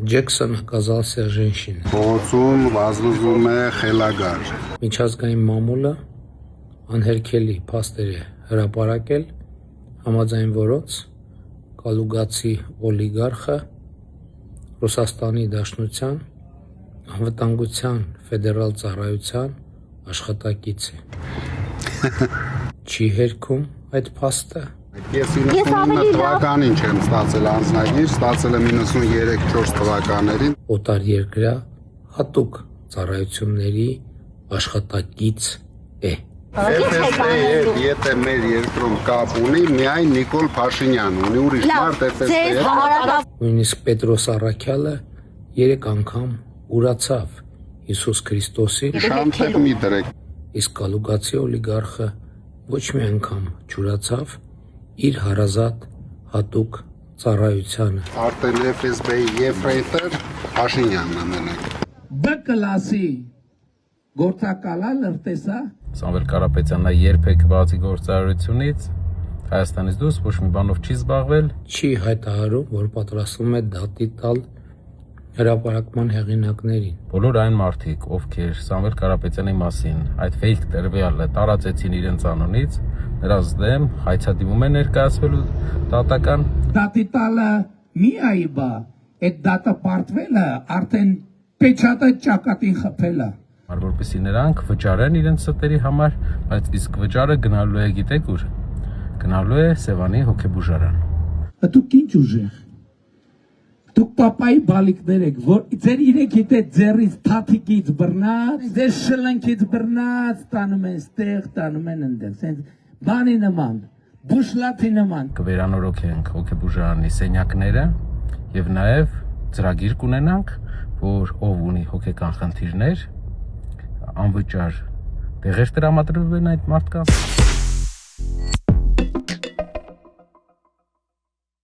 Ջեքսոն оказался женщиной. Փողոցում վազվզում է խելագար։ Միջազգային մամուլը անհերքելի փաստեր է հրապարակել, համաձայն որոնց կալուգացի օլիգարխը Ռուսաստանի Դաշնության անվտանգության ֆեդերալ ծառայության աշխատակից է։ Չի հերքում այդ փաստը։ Ես 99 թվականին չեմ ստացել անձնագիր, ստացել եմ 93-4 թվականներին։ Օտար երկրյա հատուկ ծառայությունների աշխատակից է։ FSB-ը եթե մեր երկրում կապ ունի, միայն Նիկոլ Փաշինյան ունի, ուրիշ մարդ FSB-ը։ Նույնիսկ Պետրոս Առաքյալը 3 անգամ ուրացավ Հիսուս Քրիստոսի, Շանթեղ մի դրեք։ իսկ կալուգացի օլիգարխը ոչ մի անգամ չուրացավ իր հարազատ հատուկ ծառայությանը։ Արդեն FSB-ի եֆրեյտոր Փաշինյանն է մենակ։ B կլասի գործակալա լրտեսա Սամվել Կարապետյանը երբեք բացի գործարարությունից Հայաստանից դուրս ոչ մի բանով չի զբաղվել։ Չի հայտարարում, որ պատրաստվում է դատի տալ հրապարակման հեղինակներին։ Բոլոր այն մարդիկ, ովքեր Սամվել Կարապետյանի մասին այդ fake տերվյալը տարածեցին իրենց անունից, նրանց դեմ հայցադիմում է ներկայացվելու դատական։ դատի տալը մի այբա այդ դատը պարտվելը արդեն պեչատը ճակատին խփելը Որպեսզի նրանք վճարեն իրենց ստերի համար, բայց իսկ վճարը գնալու է գիտեք ուր։ Գնալու է Սևանի հոգեբուժարան։ Դուք ինչ ուժեղ դուք պապայի բալիկներ եք որ ձեր իրեք եթե ձեռից թաթիկից բռնած ձեր շլնքից բռնած տանում են ստեղ տանում են այնտեղ sense բանի նման բուշլաթի նման Կվերանորոգենք հոգեբուժարանի սենյակները եւ նաեւ ծրագիր կունենանք, որ ով ունի հոգեկան խնդիրներ անվճար տեղեր տրամադրվեն այդ մարդկանց։